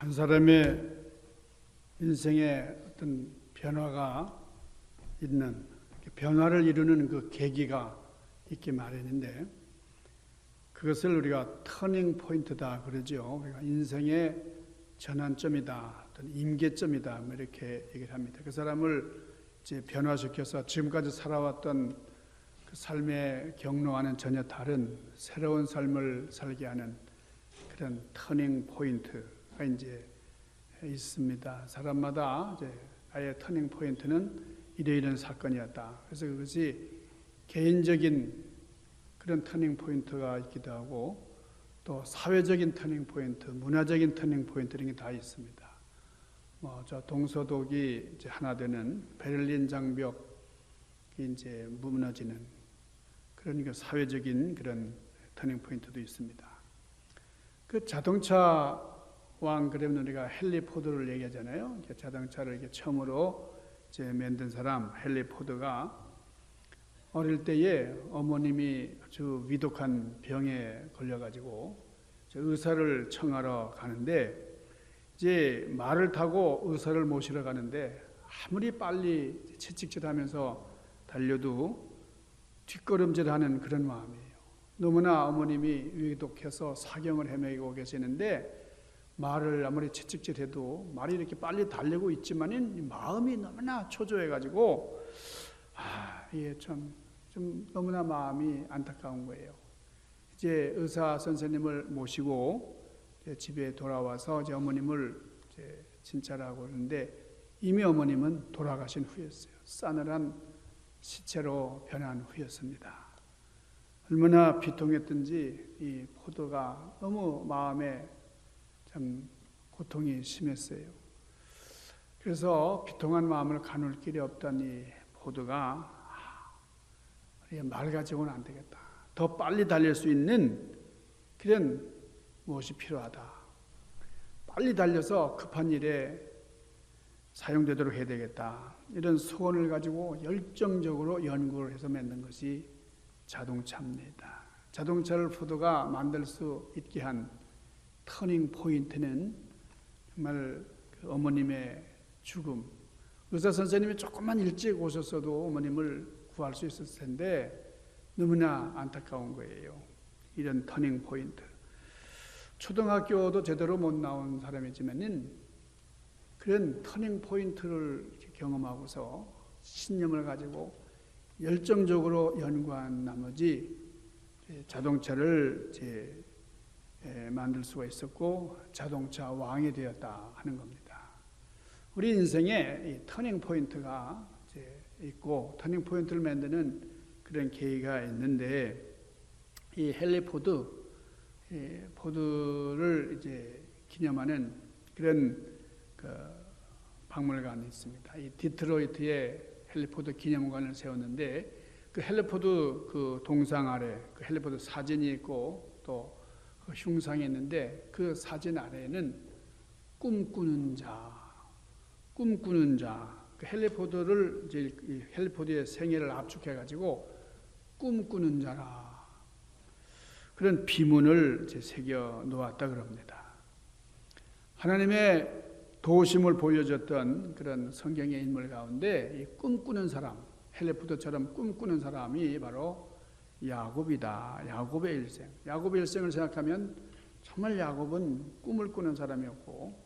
한 사람의 인생에 어떤 변화가 있는, 변화를 이루는 그 계기가 있기 마련인데, 그것을 우리가 터닝 포인트다 그러죠. 우리가 인생의 전환점이다, 어떤 임계점이다, 이렇게 얘기를 합니다. 그 사람을 이제 변화시켜서 지금까지 살아왔던 그 삶의 경로와는 전혀 다른 새로운 삶을 살게 하는 그런 터닝 포인트가 이제 있습니다. 사람마다 이제 아예 터닝 포인트는 이러이러한 사건이었다. 그래서 그것이 개인적인 그런 터닝 포인트가 있기도 하고, 또 사회적인 터닝 포인트, 문화적인 터닝 포인트 이런 게 다 있습니다. 저 동서독이 이제 하나 되는 베를린 장벽이 이제 무너지는 그런 그 사회적인 그런 터닝 포인트도 있습니다. 그 자동차 왕, 그러면 우리가 헨리 포드를 얘기하잖아요. 자동차를 이렇게 처음으로 이제 만든 사람 헨리 포드가 어릴 때에 어머님이 아주 위독한 병에 걸려가지고 의사를 청하러 가는데, 이제 말을 타고 의사를 모시러 가는데 아무리 빨리 채찍질하면서 달려도 뒷걸음질하는 그런 마음이에요. 너무나 어머님이 위독해서 사경을 헤매고 계시는데, 말을 아무리 채찍질해도 말이 이렇게 빨리 달리고 있지만은 마음이 너무나 초조해가지고 이게 좀 너무나 마음이 안타까운 거예요. 이제 의사 선생님을 모시고 이제 집에 돌아와서 이제 어머님을 이제 진찰하고 그러는데, 이미 어머님은 돌아가신 후였어요. 싸늘한 시체로 변한 후였습니다. 얼마나 비통했던지 이 포도가 너무 마음에 참 고통이 심했어요. 그래서 비통한 마음을 가눌 길이 없던 이 포도가 말 가지고는 안 되겠다. 더 빨리 달릴 수 있는 그런 무엇이 필요하다. 빨리 달려서 급한 일에 사용되도록 해야 되겠다. 이런 소원을 가지고 열정적으로 연구를 해서 만든 것이 자동차입니다. 자동차를 포도가 만들 수 있게 한 터닝 포인트는 정말 그 어머님의 죽음. 의사 선생님이 조금만 일찍 오셨어도 어머님을 구할 수 있었을 텐데 너무나 안타까운 거예요. 이런 터닝 포인트. 초등학교도 제대로 못 나온 사람이지만은 그런 터닝 포인트를 경험하고서 신념을 가지고 열정적으로 연구한 나머지 자동차를 만들 수가 있었고 자동차 왕이 되었다 하는 겁니다. 우리 인생에 이 터닝 포인트가 있고, 터닝 포인트를 만드는 그런 계기가 있는데, 이 헨리 포드를 이제 기념하는 그런 그 박물관이 있습니다. 이 디트로이트에 헨리 포드 기념관을 세웠는데, 그 헨리 포드 그 동상 아래 그 헨리 포드 사진이 있고 또 그 흉상이 있는데, 그 사진 아래에는 꿈꾸는 자, 그 헨리 포드를 이제 헨리 포드의 생애를 압축해 가지고 꿈꾸는 자라, 그런 비문을 이제 새겨 놓았다 그럽니다. 하나님의 도우심을 보여줬던 그런 성경의 인물 가운데 이 꿈꾸는 사람, 헨리 포드처럼 꿈꾸는 사람이 바로 야곱이다. 야곱의 일생. 야곱의 일생을 생각하면 정말 야곱은 꿈을 꾸는 사람이었고,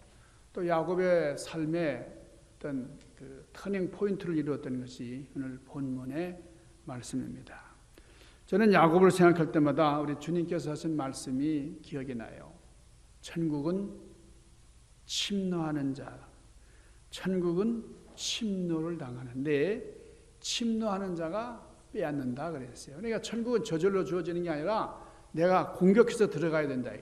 또 야곱의 삶에 어떤 그 터닝 포인트를 이루었던 것이 오늘 본문의 말씀입니다. 저는 야곱을 생각할 때마다 우리 주님께서 하신 말씀이 기억이 나요. 천국은 침노하는 자, 천국은 침노를 당하는데 침노하는 자가 빼앗는다 그랬어요. 그러니까 천국은 저절로 주어지는 게 아니라 내가 공격해서 들어가야 된다.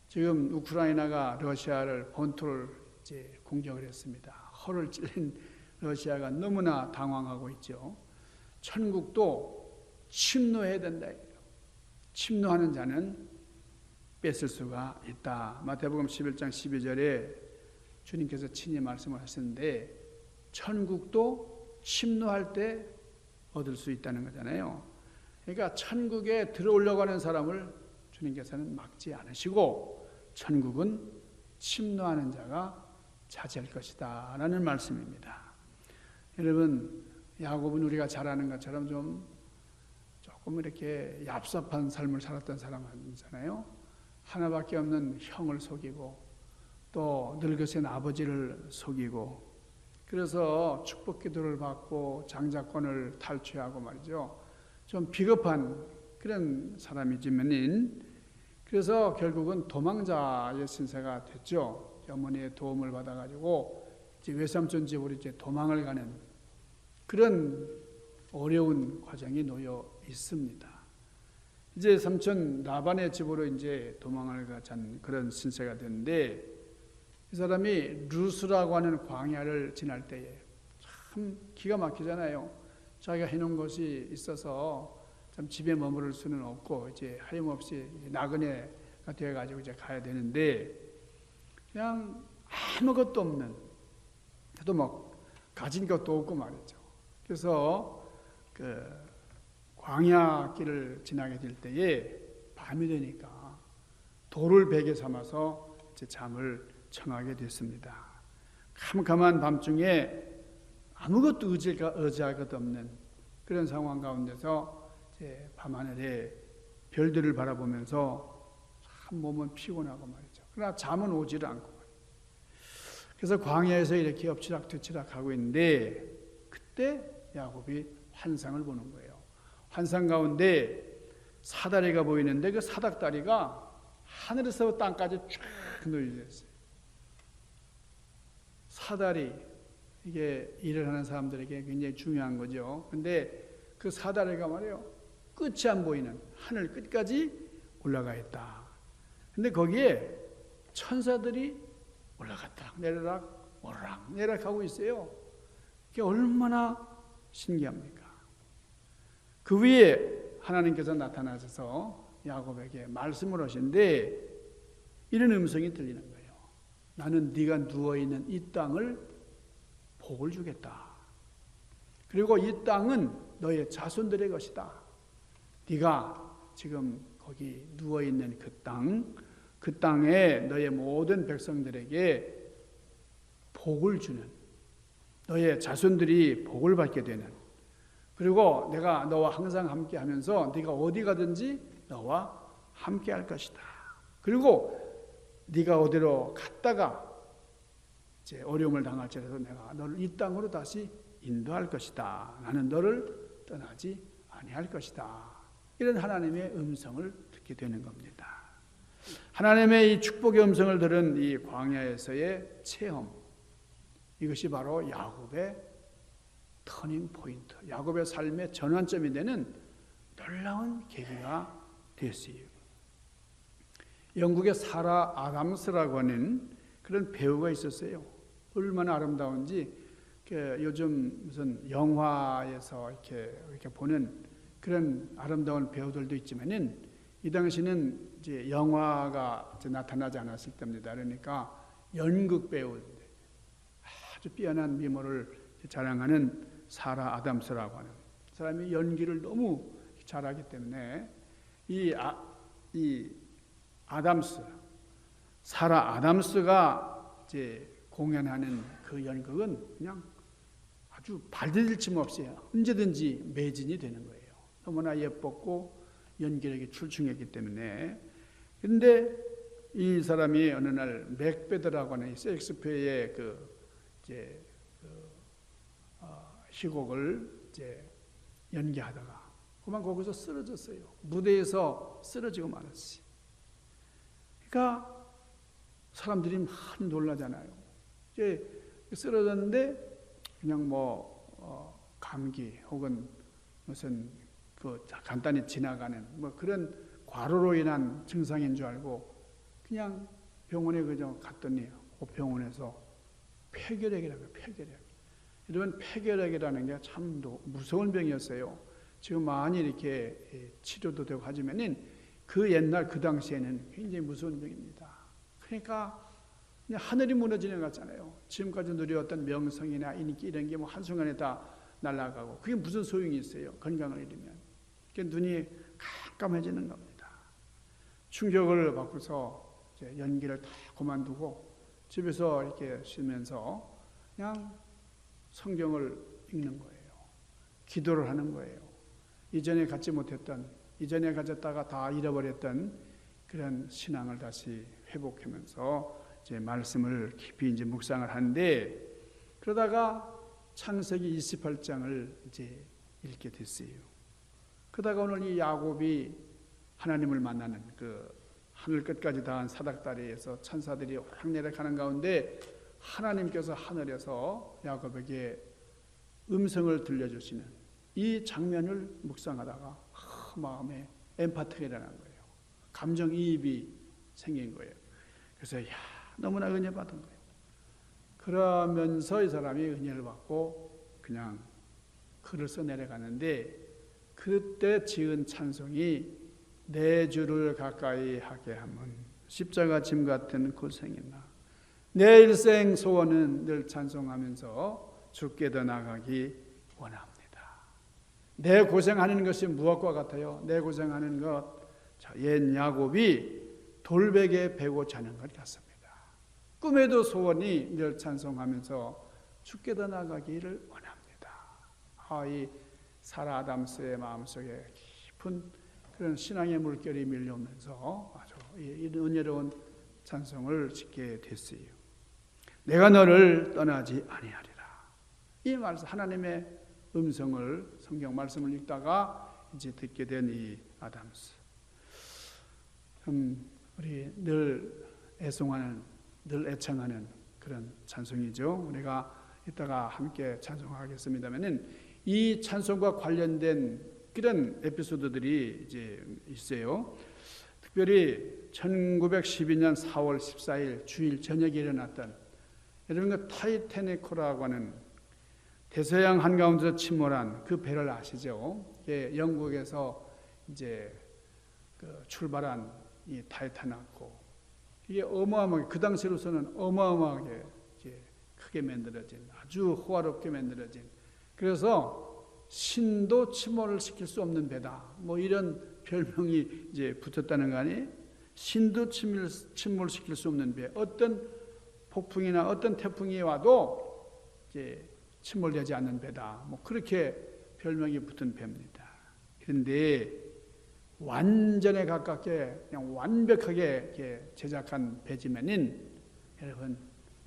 지금 우크라이나가 러시아를 본토를 이제 공격을 했습니다. 허를 찔린 러시아가 너무나 당황하고 있죠. 천국도 침노해야 된다. 침노하는 자는 뺏을 수가 있다. 마태복음 11장 12절에 주님께서 친히 말씀을 하셨는데, 천국도 침노할 때 얻을 수 있다는 거잖아요. 그러니까 천국에 들어오려고 하는 사람을 주님께서는 막지 않으시고, 천국은 침노하는 자가 차지할 것이다 라는 말씀입니다. 여러분, 야곱은 우리가 잘 아는 것처럼 조금 이렇게 얍삽한 삶을 살았던 사람 아니잖아요. 하나밖에 없는 형을 속이고 또 늙으신 아버지를 속이고, 그래서 축복 기도를 받고 장자권을 탈취하고 말이죠. 좀 비겁한 그런 사람이지만은, 그래서 결국은 도망자의 신세가 됐죠. 어머니의 도움을 받아가지고 이제 외삼촌 집으로 이제 도망을 가는 그런 어려운 과정이 놓여 있습니다. 이제 삼촌 라반의 집으로 이제 도망을 가잔 그런 신세가 됐는데, 이 사람이 루스라고 하는 광야를 지날 때에 참 기가 막히잖아요. 자기가 해놓은 것이 있어서 참 집에 머무를 수는 없고 이제 하염없이 나그네가 되어가지고 이제 가야 되는데, 그냥 아무것도 없는, 그래도 뭐 가진 것도 없고 말이죠. 그래서 그 광야 길을 지나게 될 때에 밤이 되니까 돌을 베개 삼아서 이제 잠을 청하게 됐습니다. 캄캄한 밤중에 아무것도 의지할 것 없는 그런 상황 가운데서 이제 밤하늘에 별들을 바라보면서 참 몸은 피곤하고 말이죠. 그러나 잠은 오지를 않고 말이죠. 그래서 광야에서 이렇게 엎치락뒤치락 하고 있는데, 그때 야곱이 환상을 보는 거예요. 환상 가운데 사다리가 보이는데 그 사닥다리가 하늘에서 땅까지 쫙 놓여져 있어요. 사다리, 이게 일을 하는 사람들에게 굉장히 중요한 거죠. 근데 그 사다리가 말이에요, 끝이 안 보이는 하늘 끝까지 올라가 있다. 근데 거기에 천사들이 올라갔다 내려락 오르락 내리락 하고 있어요. 그게 얼마나 신기합니까? 그 위에 하나님께서 나타나셔서 야곱에게 말씀을 하시는데, 이런 음성이 들리는 거예요. 나는 네가 누워있는 이 땅을 복을 주겠다. 그리고 이 땅은 너의 자손들의 것이다. 네가 지금 거기 누워있는 그 땅에 너의 모든 백성들에게 복을 주는, 너의 자손들이 복을 받게 되는, 그리고 내가 너와 항상 함께 하면서 네가 어디 가든지 너와 함께 할 것이다. 그리고 네가 어디로 갔다가 이제 어려움을 당할지라도 내가 너를 이 땅으로 다시 인도할 것이다. 나는 너를 떠나지 아니할 것이다. 이런 하나님의 음성을 듣게 되는 겁니다. 하나님의 이 축복의 음성을 들은 이 광야에서의 체험, 이것이 바로 야곱의 터닝 포인트, 야곱의 삶의 전환점이 되는 놀라운 계기가 됐어요. 영국의 사라 아담스라고 하는 그런 배우가 있었어요. 얼마나 아름다운지 요즘 무슨 영화에서 이렇게 보는 그런 아름다운 배우들도 있지만은, 이 당시는 이제 영화가 이제 나타나지 않았을 때입니다. 그러니까 연극 배우인데 아주 뛰어난 미모를 자랑하는 사라 아담스라고 하는 사람이 연기를 너무 잘하기 때문에 이 사라 아담스가 이제 공연하는 그 연극은 그냥 아주 발디딜 틈 없이 언제든지 매진이 되는 거예요. 너무나 예뻤고 연기력이 출중했기 때문에. 그런데 이 사람이 어느 날 맥베드라고 하는 셰익스피어의 희곡을 이제 연기하다가 그만 거기서 쓰러졌어요. 무대에서 쓰러지고 말았어요. 그러니까 사람들이 많이 놀라잖아요. 이제 쓰러졌는데 그냥 감기 혹은 무슨 간단히 지나가는 그런 과로로 인한 증상인 줄 알고 그냥 병원에 그저 갔더니 그 병원에서 폐결핵이라고 해요. 폐결핵. 여러분, 폐결핵이라는 게 참 무서운 병이었어요. 지금 많이 이렇게 치료도 되고 하지만은 그 옛날 그 당시에는 굉장히 무서운 병입니다. 그러니까 그냥 하늘이 무너지는 것 같잖아요. 지금까지 누려왔던 명성이나 인기 이런 게 한순간에 다 날아가고, 그게 무슨 소용이 있어요? 건강을 잃으면. 그러니까 눈이 깜깜해지는 겁니다. 충격을 받고서 이제 연기를 다 그만두고 집에서 이렇게 쉬면서 그냥 성경을 읽는 거예요. 기도를 하는 거예요. 이전에 갖지 못했던, 이전에 가졌다가 다 잃어버렸던 그런 신앙을 다시 회복하면서 이제 말씀을 깊이 이제 묵상을 하는데, 그러다가 창세기 28장을 이제 읽게 됐어요. 그러다가 오늘 이 야곱이 하나님을 만나는 그 하늘 끝까지 닿은 사닥다리에서 천사들이 오락내락하는 가운데 하나님께서 하늘에서 야곱에게 음성을 들려주시는 이 장면을 묵상하다가 마음에 엠파티가 일어난 거예요. 감정이입이 생긴 거예요. 그래서 너무나 은혜 받은 거예요. 그러면서 이 사람이 은혜를 받고 그냥 글을 써 내려가는데, 그때 지은 찬송이 내 주를 가까이 하게 하면 십자가 짐 같은 고생이나 내 일생 소원은 늘 찬송하면서 주께 더 나가기 원합니다. 내 고생하는 것이 무엇과 같아요? 내 고생하는 것, 옛 야곱이 돌베개 베고 자는 것 같습니다. 꿈에도 소원이 늘 찬송하면서 주께 더 나가기를 원합니다. 이 사라 아담스의 마음속에 깊은 그런 신앙의 물결이 밀려오면서 아주 은혜로운 찬송을 짓게 됐어요. 내가 너를 떠나지 아니하리라. 이 말씀, 하나님의 음성을, 성경 말씀을 읽다가 이제 듣게 된 이 아담스. 우리 늘 애송하는, 늘 애창하는 그런 찬송이죠. 우리가 이따가 함께 찬송하겠습니다만은 이 찬송과 관련된 그런 에피소드들이 이제 있어요. 특별히 1912년 4월 14일 주일 저녁에 일어났던, 여러분 그 타이타닉호라고 하는 대서양 한가운데서 침몰한 그 배를 아시죠? 영국에서 이제 그 출발한 이 타이타닉호, 이게 어마어마하게, 그 당시로서는 어마어마하게 이제 크게 만들어진, 아주 호화롭게 만들어진, 그래서 신도 침몰을 시킬 수 없는 배다, 뭐 이런 별명이 이제 붙었다는 거 아니에요? 신도 침몰시킬 수 없는 배, 어떤 폭풍이나 어떤 태풍이 와도 이제 침몰되지 않는 배다, 뭐 그렇게 별명이 붙은 배입니다. 그런데 완전에 가깝게 그냥 완벽하게 이렇게 제작한 배지만은 여러분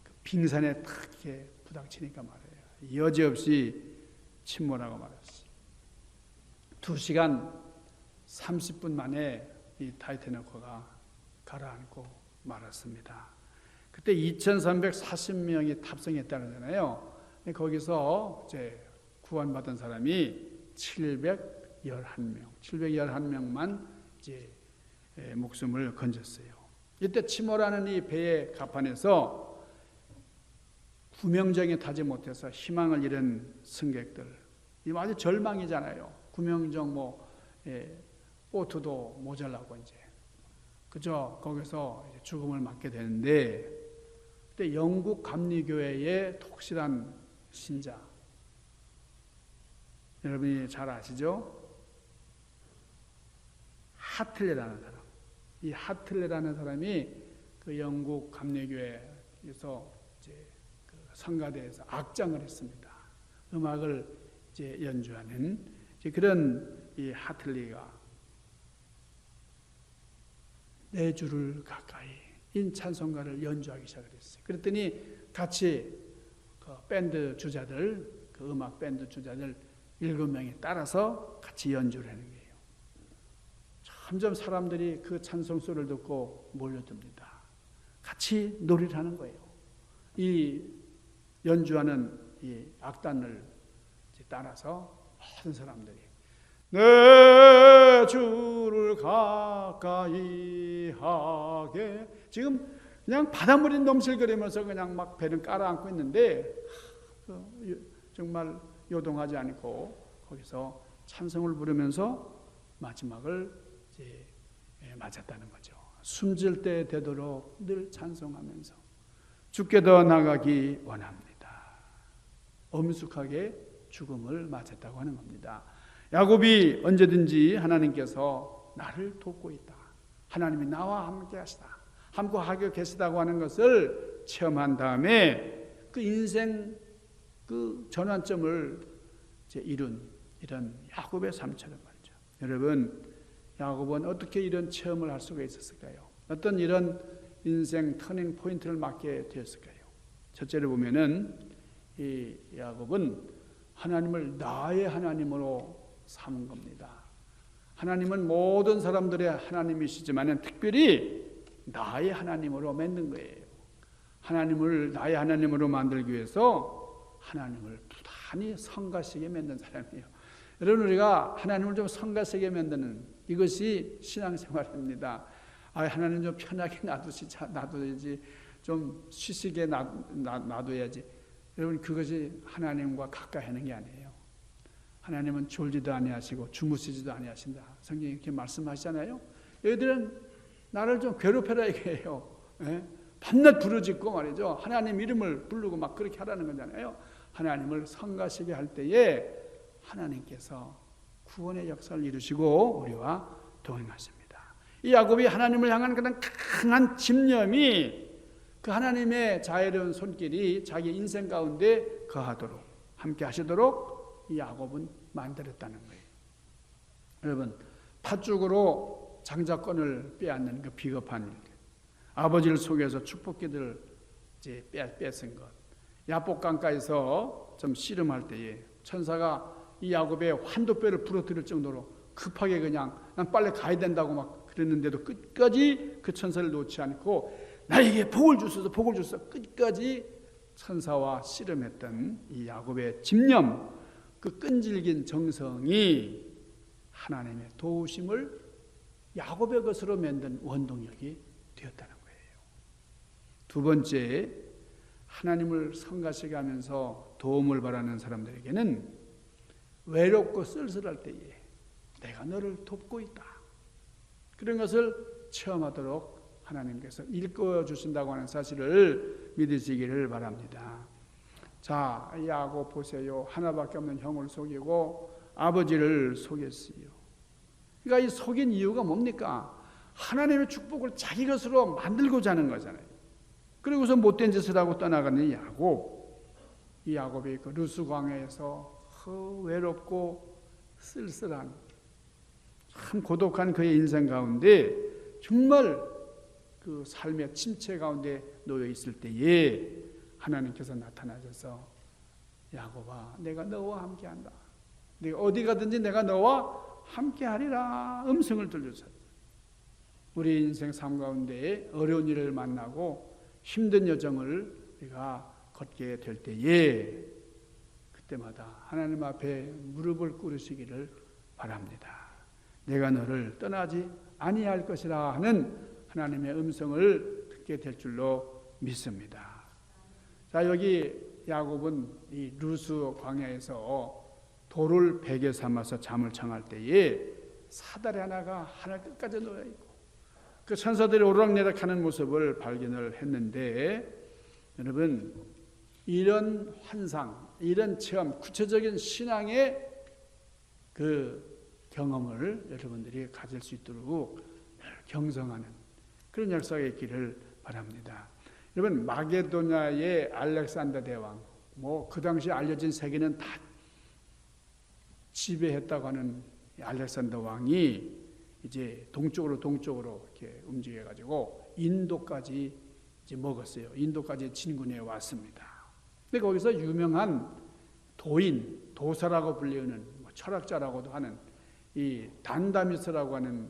그 빙산에 탁 이렇게 부닥치니까 말이에요, 여지없이 침몰하고 말았어요. 2시간 30분 만에 이 타이타닉호가 가라앉고 말았습니다. 그때 2,340명이 탑승했다는 거잖아요. 거기서 이제 구원받은 사람이 711명만 이제 목숨을 건졌어요. 이때 침몰하는 이 배의 갑판에서 구명정에 타지 못해서 희망을 잃은 승객들, 이 아주 절망이잖아요. 구명정 보트도 모자라고 이제 그저 거기서 이제 죽음을 맞게 되는데, 그때 영국 감리교회의 독실한 신자, 여러분이 잘 아시죠? 하틀레라는 사람. 이 하틀레라는 사람이 그 영국 감리교회에서 이제 그 성가대에서 악장을 했습니다. 음악을 이제 연주하는 이제 그런 이 하틀레가 내 주를 가까이 인 찬송가를 연주하기 시작했어요. 그랬더니 같이 그 밴드 주자들, 그 음악 밴드 주자들 7명이 따라서 같이 연주를 하는 거예요. 점점 사람들이 그 찬송 소리를 듣고 몰려듭니다. 같이 노래를 하는 거예요. 이 연주하는 이 악단을 따라서 모든 사람들이 내 주를 가까이 하게, 지금 그냥 바닷물이 넘실거리면서 그냥 막 배는 깔아앉고 있는데 정말 요동하지 않고 거기서 찬송을 부르면서 마지막을 이제 맞았다는 거죠. 숨질 때 되도록 늘 찬송하면서 주께 더 나가기 원합니다. 엄숙하게 죽음을 맞았다고 하는 겁니다. 야곱이 언제든지 하나님께서 나를 돕고 있다, 하나님이 나와 함께 하시다, 함께 하고 계시다고 하는 것을 체험한 다음에 그 인생 그 전환점을 이제 이룬 이런 야곱의 삶처럼 말이죠. 여러분, 야곱은 어떻게 이런 체험을 할 수가 있었을까요? 어떤 이런 인생 터닝 포인트를 맞게 되었을까요? 첫째로 보면은 이 야곱은 하나님을 나의 하나님으로 삼은 겁니다. 하나님은 모든 사람들의 하나님이시지만 특별히 나의 하나님으로 만든 거예요. 하나님을 나의 하나님으로 만들기 위해서 하나님을 부단히 성가시게 만든 사람이에요. 여러분, 우리가 하나님을 좀 성가시게 만드는 이것이 신앙생활입니다. 하나님 좀 편하게 놔둬야지, 좀 쉬시게 놔둬야지. 여러분, 그것이 하나님과 가까이 하는 게 아니에요. 하나님은 졸지도 아니하시고 주무시지도 아니하신다. 성경이 이렇게 말씀하시잖아요. 얘들은 나를 좀 괴롭혀라 이게요. 예? 밤낮 부르짖고 말이죠. 하나님 이름을 부르고 막 그렇게 하라는 거잖아요. 하나님을 성가시게 할 때에 하나님께서 구원의 역사를 이루시고 우리와 동행하십니다. 이 야곱이 하나님을 향한 그런 강한 집념이 그 하나님의 자애로운 손길이 자기 인생 가운데 거하도록 함께 하시도록 이 야곱은 만들었다는 거예요. 여러분, 팥죽으로 장자권을 빼앗는 그 비겁한 일, 아버지를 속여서 축복기들을 이제 뺏은 것, 야복강가에서 좀 씨름할 때에 천사가 이 야곱의 환도뼈를 부러뜨릴 정도로 급하게 그냥 난 빨리 가야 된다고 막 그랬는데도 끝까지 그 천사를 놓지 않고 나에게 복을 주소서, 복을 주소서 끝까지 천사와 씨름했던 이 야곱의 집념, 그 끈질긴 정성이 하나님의 도우심을 야곱의 것으로 만든 원동력이 되었다는 거예요. 두 번째, 하나님을 성가시게 하면서 도움을 바라는 사람들에게는 외롭고 쓸쓸할 때에 내가 너를 돕고 있다, 그런 것을 체험하도록 하나님께서 일깨워 주신다고 하는 사실을 믿으시기를 바랍니다. 자, 야곱 보세요. 하나밖에 없는 형을 속이고 아버지를 속였어요. 그러니까 이 속인 이유가 뭡니까? 하나님의 축복을 자기 것으로 만들고자 하는 거잖아요. 그리고서 못된 짓을 하고 떠나가는 야곱. 이 야곱이 그 루스 광야에서 외롭고 쓸쓸한 참 고독한 그의 인생 가운데 정말 그 삶의 침체 가운데 놓여 있을 때에 하나님께서 나타나셔서 야곱아, 내가 너와 함께한다. 내가 어디 가든지 내가 너와 함께하리라 음성을 들려주셨다. 우리 인생 삶 가운데 어려운 일을 만나고 힘든 여정을 우리가 걷게 될 때에 그때마다 하나님 앞에 무릎을 꿇으시기를 바랍니다. 내가 너를 떠나지 아니할 것이라 하는 하나님의 음성을 듣게 될 줄로 믿습니다. 자, 여기 야곱은 이 루스 광야에서 돌을 베개 삼아서 잠을 청할 때에 사다리 하나가 하늘 끝까지 놓여 있고 그 천사들이 오르락내락하는 모습을 발견을 했는데, 여러분, 이런 환상, 이런 체험, 구체적인 신앙의 그 경험을 여러분들이 가질 수 있도록 경성하는 그런 역사가 있기를 바랍니다. 여러분, 마게도냐의 알렉산더 대왕, 그 당시 알려진 세계는 다 지배했다고 하는 알렉산더 왕이 이제 동쪽으로 이렇게 움직여가지고 인도까지 이제 먹었어요. 인도까지 진군해 왔습니다. 근데 거기서 유명한 도사라고 불리는 철학자라고도 하는 이 단다미스라고 하는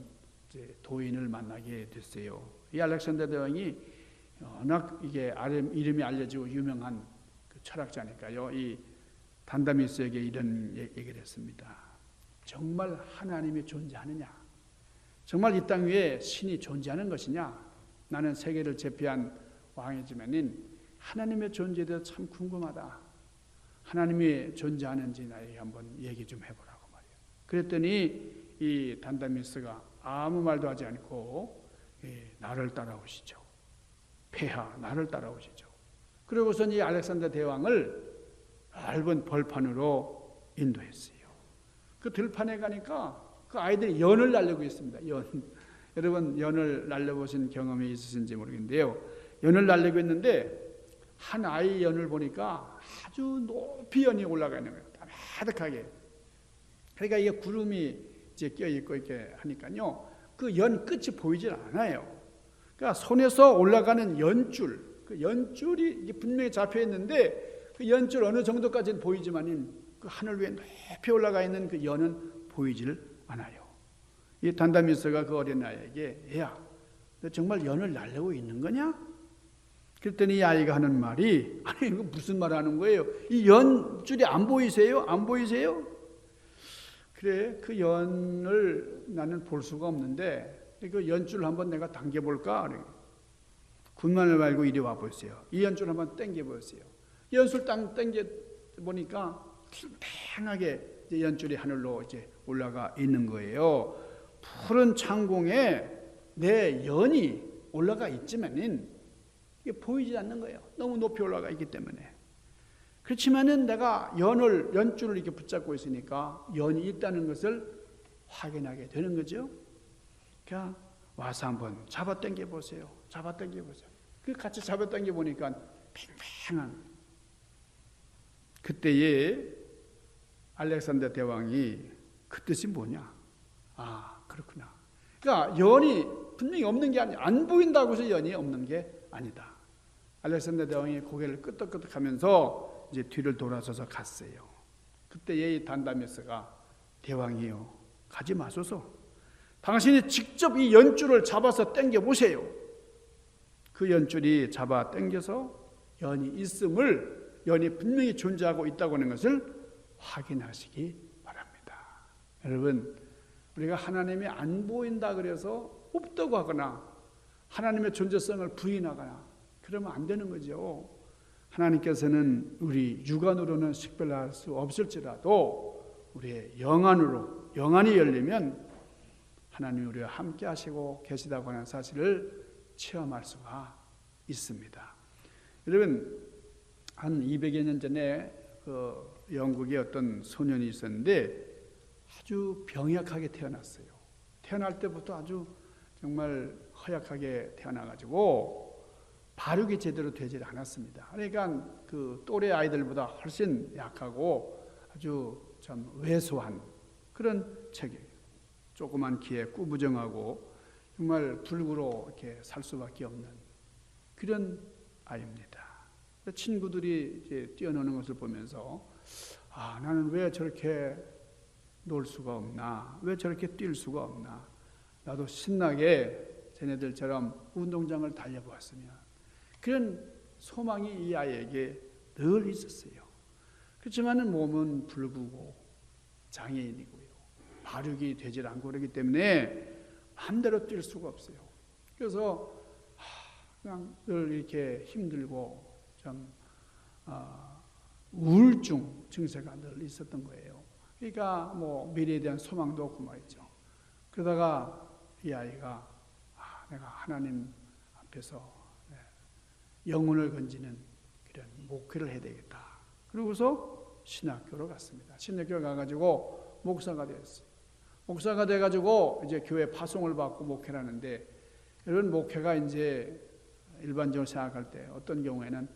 이제 도인을 만나게 됐어요. 이 알렉산더 대왕이 워낙 이게 이름이 알려지고 유명한 그 철학자니까요. 이 단다미스에게 이런 얘기를 했습니다. 정말 하나님이 존재하느냐? 정말 이 땅 위에 신이 존재하는 것이냐? 나는 세계를 제패한 왕이지만은 하나님의 존재에 대해서 참 궁금하다. 하나님이 존재하는지 나에게 한번 얘기 좀 해보라고 말이에요. 그랬더니 이 단다미스가 아무 말도 하지 않고 나를 따라오시죠. 폐하, 나를 따라오시죠. 그리고선 이 알렉산더 대왕을 얇은 벌판으로 인도했어요. 그 들판에 가니까 그 아이들이 연을 날리고 있습니다. 여러분, 연을 날려보신 경험이 있으신지 모르겠는데요. 연을 날리고 있는데 한 아이 연을 보니까 아주 높이 연이 올라가 있는 거예요. 가득하게. 그러니까 이게 구름이 이제 껴 있고 이렇게 하니까요. 그 연 끝이 보이질 않아요. 그러니까 손에서 올라가는 연줄, 그 연줄이 분명히 잡혀 있는데 그 연줄 어느 정도까지는 보이지만은 그 하늘 위에 높이 올라가 있는 그 연은 보이질 않아요. 이 단다미스가 그 어린아이에게 야, 너 정말 연을 날리고 있는 거냐? 그랬더니 이 아이가 하는 말이 아니 이거 무슨 말 하는 거예요? 이 연줄이 안 보이세요? 안 보이세요? 그래 그 연을 나는 볼 수가 없는데 그 연줄을 한번 내가 당겨볼까? 군만을 말고 이리 와보세요. 이 연줄 한번 당겨보세요. 연줄 딱 당겨 보니까 팽팽하게 연줄이 하늘로 이제 올라가 있는 거예요. 푸른 창공에 내 연이 올라가 있지만은 이게 보이지 않는 거예요. 너무 높이 올라가 있기 때문에. 그렇지만은 내가 연줄을 이렇게 붙잡고 있으니까 연이 있다는 것을 확인하게 되는 거죠. 그러니까 와서 한번 잡아 당겨 보세요. 잡아 당겨 보세요. 그 같이 잡아 당겨 보니까 팽팽한. 그때에 알렉산더 대왕이 그 뜻이 뭐냐? 아, 그렇구나. 그러니까 연이 분명히 없는 게 아니야. 안 보인다고 해서 연이 없는 게 아니다. 알렉산더 대왕이 고개를 끄덕끄덕하면서 이제 뒤를 돌아서서 갔어요. 그때 이 단다메스가 대왕이요, 가지 마소서. 당신이 직접 이 연줄을 잡아서 당겨 보세요. 그 연줄이 잡아 당겨서 연이 있음을, 연이 분명히 존재하고 있다고 하는 것을 확인하시기 바랍니다. 여러분, 우리가 하나님이 안 보인다 그래서 없다고 하거나 하나님의 존재성을 부인하거나 그러면 안 되는 거죠. 하나님께서는 우리 육안으로는 식별할 수 없을지라도 우리의 영안으로, 영안이 열리면 하나님이 우리와 함께 하시고 계시다고 하는 사실을 체험할 수가 있습니다. 여러분, 한 200여 년 전에 그 영국에 어떤 소년이 있었는데 아주 병약하게 태어났어요. 태어날 때부터 아주 정말 허약하게 태어나가지고 발육이 제대로 되질 않았습니다. 그러니까 그 또래 아이들보다 훨씬 약하고 아주 참 왜소한 그런 체격이에요. 조그만 키에 꾸부정하고 정말 불구로 이렇게 살 수밖에 없는 그런 아이입니다. 친구들이 이제 뛰어노는 것을 보면서 아, 나는 왜 저렇게 놀 수가 없나? 왜 저렇게 뛸 수가 없나? 나도 신나게 쟤네들처럼 운동장을 달려보았으면 그런 소망이 이 아이에게 늘 있었어요. 그렇지만 몸은 불구고 장애인이고요. 발육이 되질 않고 그러기 때문에 마음대로 뛸 수가 없어요. 그래서 그냥 늘 이렇게 힘들고 좀 우울증 증세가 늘 있었던 거예요. 그러니까 뭐 미래에 대한 소망도 없고 말이죠. 그러다가 이 아이가 내가 하나님 앞에서 영혼을 건지는 그런 목회를 해야 되겠다. 그러고서 신학교로 갔습니다. 신학교 가가지고 목사가 되었어요. 목사가 돼가지고 이제 교회 파송을 받고 목회를 하는데 이런 목회가 이제 일반적으로 생각할 때 어떤 경우에는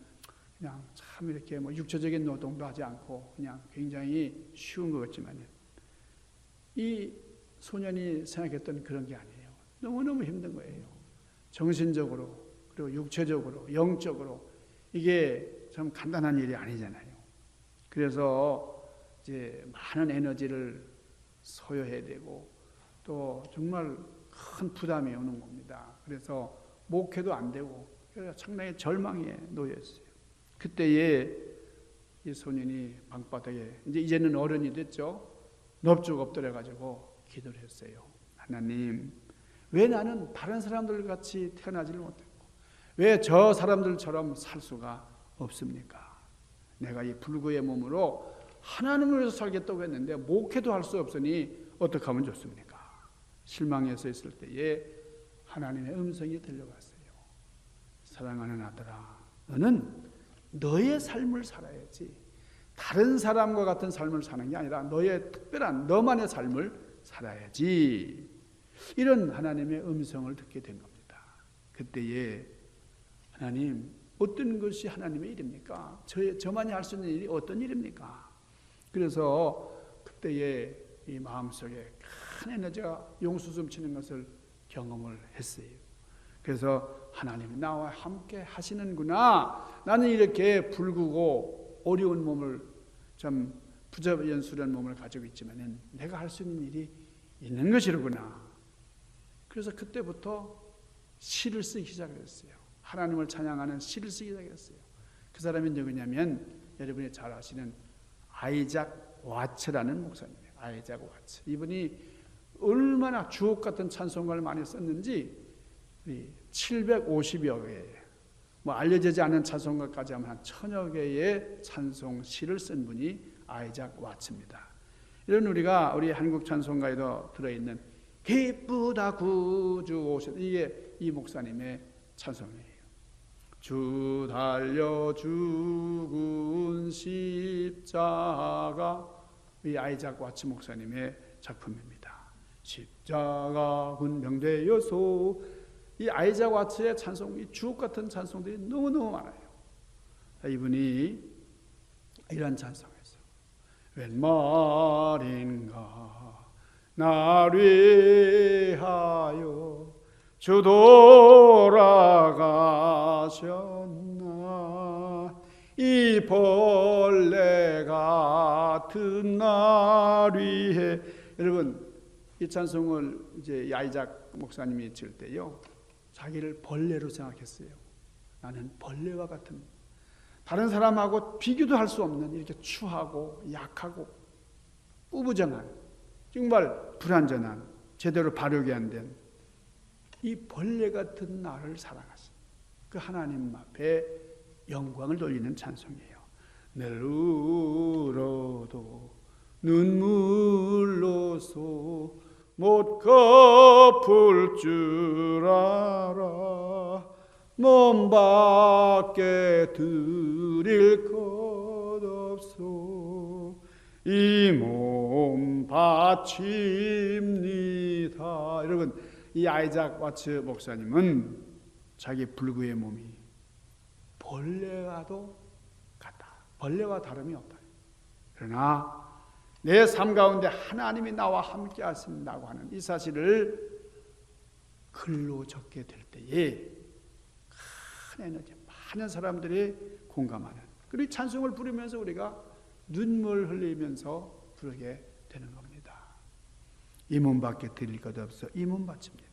그냥 참 이렇게 뭐 육체적인 노동도 하지 않고 그냥 굉장히 쉬운 것 같지만 이 소년이 생각했던 그런 게 아니에요. 너무너무 힘든 거예요. 정신적으로 그리고 육체적으로 영적으로 이게 참 간단한 일이 아니잖아요. 그래서 이제 많은 에너지를 소요해야 되고 또 정말 큰 부담이 오는 겁니다. 그래서 목회도 안 되고 그래서 상당히 절망에 놓였어요. 그때에 이 소년이 방바닥에 이제는 어른이 됐죠. 넙죽 엎드려 가지고 기도를 했어요. 하나님, 왜 나는 다른 사람들 같이 태어나지를 못했고 왜 저 사람들처럼 살 수가 없습니까? 내가 이 불구의 몸으로 하나님을 위해서 살겠다고 했는데 목회도 할 수 없으니 어떻게 하면 좋습니까? 실망해서 있을 때에 하나님의 음성이 들려왔어요. 사랑하는 아들아, 너는 너의 삶을 살아야지 다른 사람과 같은 삶을 사는 게 아니라 너의 특별한 너만의 삶을 살아야지. 이런 하나님의 음성을 듣게 된 겁니다. 그때에 하나님, 어떤 것이 하나님의 일입니까? 저만이 할 수 있는 일이 어떤 일입니까? 그래서 그때의 이 마음속에 큰 에너지가 용수숨 치는 것을 경험을 했어요. 그래서 하나님이 나와 함께 하시는구나. 나는 이렇게 붉고 어려운 몸을, 좀 부자연스러운 몸을 가지고 있지만 내가 할 수 있는 일이 있는 것이로구나. 그래서 그때부터 시를 쓰기 시작했어요. 하나님을 찬양하는 시를 쓰기 시작했어요. 그 사람이 누구냐면 여러분이 잘 아시는 아이작 와츠라는 목사님이에요. 아이작 와츠. 이분이 얼마나 주옥 같은 찬송가를 많이 썼는지 750여 개, 뭐 알려지지 않은 찬송가까지 하면 한 1000여 개의 찬송 시를 쓴 분이 아이작 와츠입니다. 이런 우리 한국 찬송가에도 들어있는 기쁘다 구주 오셨, 이게 이 목사님의 찬송이에요. 주 달려 죽은 십자가, 이 아이작 와츠 목사님의 작품입니다. 십자가 군병되어서, 이 아이작 와츠의 찬송, 이 주옥 같은 찬송들이 너무너무 많아요. 이분이 이런 찬송했어요. 웬 말인가 날 위하여 주 돌아가셨나, 이 벌레 같은 날 위해. 여러분, 이 찬송을 이제 아이작 목사님이 칠 때요, 자기를 벌레로 생각했어요. 나는 벌레와 같은, 다른 사람하고 비교도 할 수 없는 이렇게 추하고 약하고 우부정한, 정말 불완전한, 제대로 발육이 안 된 이 벌레 같은 나를 사랑하신 그 하나님 앞에 영광을 돌리는 찬송이에요. 늘 울어도 눈물로서 못 갚을 줄 알아, 몸 밖에 드릴 것 없소, 이 몸 바칩니다. 여러분, 이 아이작 와츠 목사님은 자기 불구의 몸이 벌레와도 같다, 벌레와 다름이 없다. 그러나 내 삶 가운데 하나님이 나와 함께 하신다고 하는 이 사실을 글로 적게 될 때에 큰 에너지, 많은 사람들이 공감하는, 그리고 찬송을 부르면서 우리가 눈물 흘리면서 부르게 되는 겁니다. 이 몸밖에 드릴 것 없어 이 몸 바칩니다.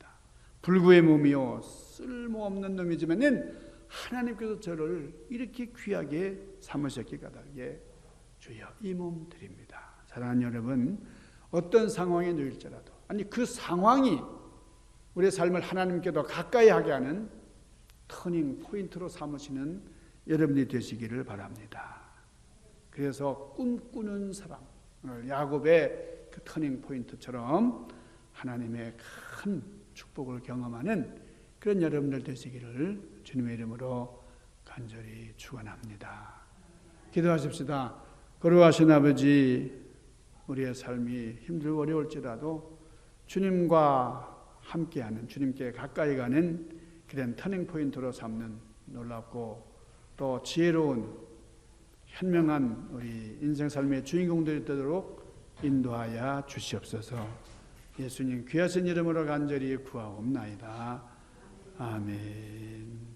불구의 몸이요 쓸모없는 놈이지만은 하나님께서 저를 이렇게 귀하게 삼으셨기 까닭에 주여 이 몸 드립니다. 사랑하는 여러분, 어떤 상황에 놓일지라도, 아니 그 상황이 우리의 삶을 하나님께 더 가까이 하게 하는 터닝 포인트로 삼으시는 여러분이 되시기를 바랍니다. 그래서 꿈꾸는 사람, 야곱의 그 터닝 포인트처럼 하나님의 큰 축복을 경험하는 그런 여러분들 되시기를 주님의 이름으로 간절히 축원합니다. 기도하십시다. 거룩하신 아버지, 우리의 삶이 힘들고 어려울지라도 주님과 함께하는, 주님께 가까이 가는 그런 터닝 포인트로 삼는 놀랍고 또 지혜로운 현명한 우리 인생 삶의 주인공들이 되도록 인도하여 주시옵소서. 예수님 귀하신 이름으로 간절히 구하옵나이다. 아멘.